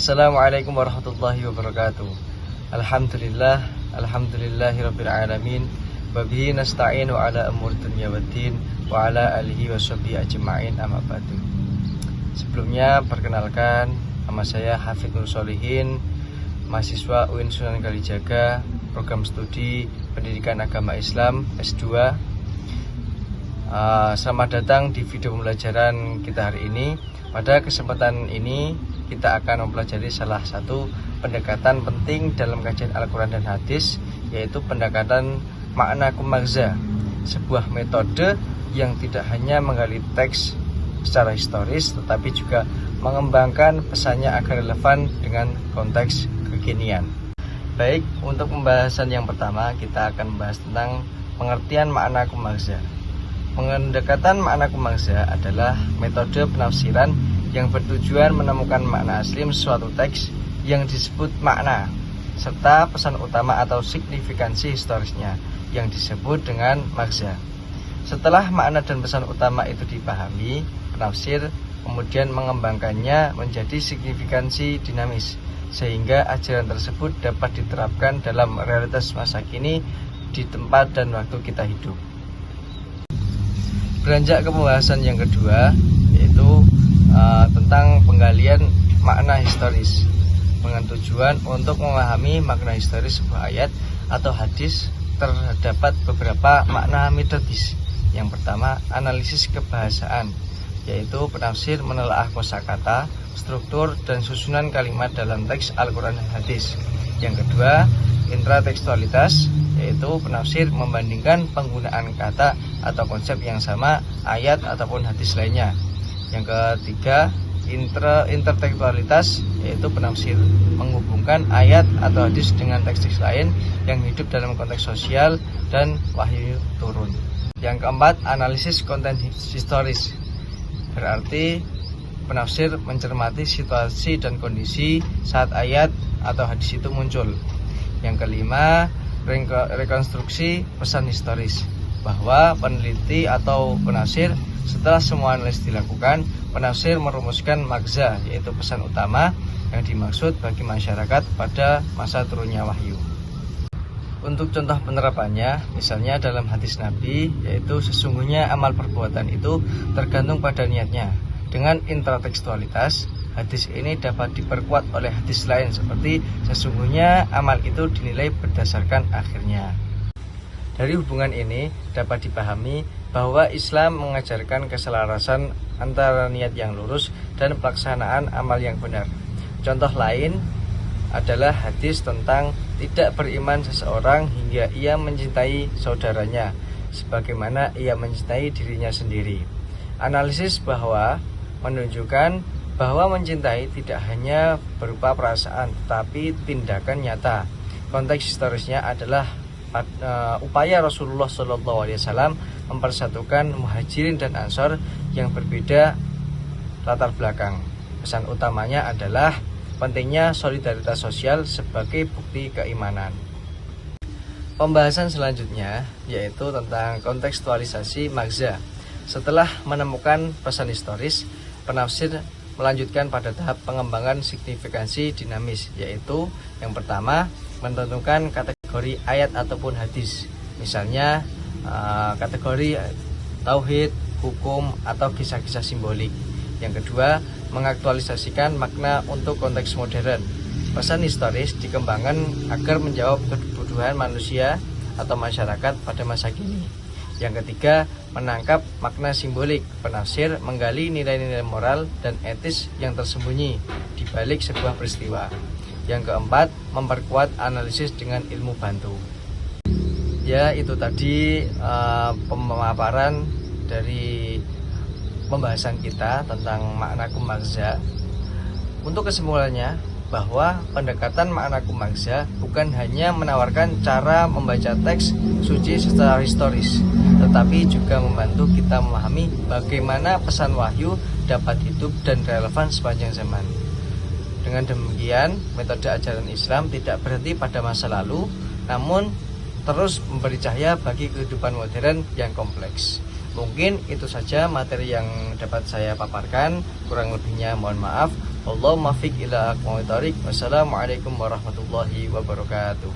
Assalamualaikum warahmatullahi wabarakatuh. Alhamdulillahirabbil alamin. Wa bihi nasta'inu ala umur dunya waddin wa ala alihi washabihi ajma'in, amma ba'du. Sebelumnya perkenalkan, nama saya Hafidz Nur Sholihin, mahasiswa UIN Sunan Kalijaga, program studi Pendidikan Agama Islam S2. Selamat datang di video pembelajaran kita hari ini. Pada kesempatan ini kita akan mempelajari salah satu pendekatan penting dalam kajian Al-Quran dan Hadis, yaitu pendekatan makna kumagza, sebuah metode yang tidak hanya menggali teks secara historis, tetapi juga mengembangkan pesannya agar relevan dengan konteks kekinian. Baik, untuk pembahasan yang pertama kita akan membahas tentang pengertian makna kumagza. Pendekatan makna kumagza adalah metode penafsiran yang bertujuan menemukan makna asli suatu teks yang disebut makna, serta pesan utama atau signifikansi historisnya yang disebut dengan magza. Setelah makna dan pesan utama itu dipahami, penafsir kemudian mengembangkannya menjadi signifikansi dinamis, sehingga ajaran tersebut dapat diterapkan dalam realitas masa kini di tempat dan waktu kita hidup. Beranjak ke pembahasan yang kedua, yaitu tentang penggalian makna historis dengan tujuan untuk memahami makna historis sebuah ayat atau hadis. Terdapat beberapa makna metodis. Yang pertama, analisis kebahasaan, yaitu penafsir menelaah kosakata, struktur dan susunan kalimat dalam teks Al-Quran dan hadis. Yang kedua, intratekstualitas, yaitu penafsir membandingkan penggunaan kata atau konsep yang sama ayat ataupun hadis lainnya. Yang ketiga, intertekstualitas, yaitu penafsir menghubungkan ayat atau hadis dengan teks-teks lain yang hidup dalam konteks sosial dan wahyu turun. Yang keempat, analisis konten historis, berarti penafsir mencermati situasi dan kondisi saat ayat atau hadis itu muncul. Yang kelima, rekonstruksi pesan historis, bahwa peneliti atau penafsir setelah semua analisis dilakukan, penafsir merumuskan magza, yaitu pesan utama yang dimaksud bagi masyarakat pada masa turunnya wahyu. Untuk contoh penerapannya, misalnya dalam hadis Nabi, yaitu sesungguhnya amal perbuatan itu tergantung pada niatnya. Dengan intratekstualitas, hadis ini dapat diperkuat oleh hadis lain seperti sesungguhnya amal itu dinilai berdasarkan akhirnya. Dari hubungan ini dapat dipahami bahwa Islam mengajarkan keselarasan antara niat yang lurus dan pelaksanaan amal yang benar. Contoh lain adalah hadis tentang tidak beriman seseorang hingga ia mencintai saudaranya sebagaimana ia mencintai dirinya sendiri. Analisis bahwa menunjukkan bahwa mencintai tidak hanya berupa perasaan tetapi tindakan nyata. Konteks historisnya adalah upaya Rasulullah SAW mempersatukan muhajirin dan ansor yang berbeda latar belakang. Pesan utamanya adalah pentingnya solidaritas sosial sebagai bukti keimanan. Pembahasan selanjutnya yaitu tentang kontekstualisasi magza. Setelah menemukan pesan historis, penafsir melanjutkan pada tahap pengembangan signifikansi dinamis, yaitu yang pertama, menentukan kategori ayat ataupun hadis, misalnya kategori tauhid, hukum, atau kisah-kisah simbolik. Yang kedua, mengaktualisasikan makna untuk konteks modern. Pesan historis dikembangkan agar menjawab kebutuhan manusia atau masyarakat pada masa kini. Yang ketiga, menangkap makna simbolik. Penafsir menggali nilai-nilai moral dan etis yang tersembunyi di balik sebuah peristiwa. Yang keempat, memperkuat analisis dengan ilmu bantu. Ya, itu tadi pemaparan dari pembahasan kita tentang makna kumagza. Untuk kesimpulannya, bahwa pendekatan makna kumagza bukan hanya menawarkan cara membaca teks suci secara historis, tetapi juga membantu kita memahami bagaimana pesan wahyu dapat hidup dan relevan sepanjang zaman. Dengan demikian, metode ajaran Islam tidak berhenti pada masa lalu, namun terus memberi cahaya bagi kehidupan modern yang kompleks. Mungkin itu saja materi yang dapat saya paparkan, kurang lebihnya mohon maaf. Allahumma fiq ila aqwamit thoriq. Wassalamualaikum warahmatullahi wabarakatuh.